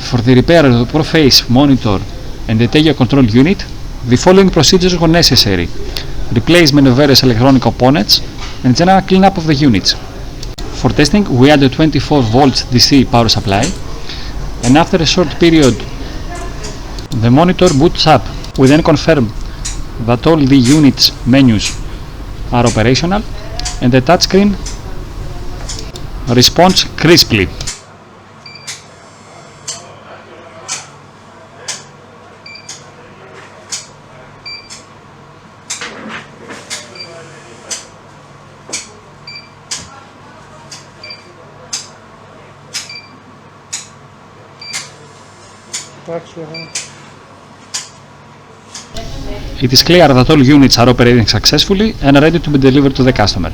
For the repair of the Proface monitor and the Tegia control unit, the following procedures were necessary: replacement of various electronic components and general cleanup of the units. For testing, we added 24 volts DC power supply, and after a short period the monitor boots up. We then confirm that all the units menus are operational and the touchscreen responds crisply. It is clear that all units are operating successfully and ready to be delivered to the customer.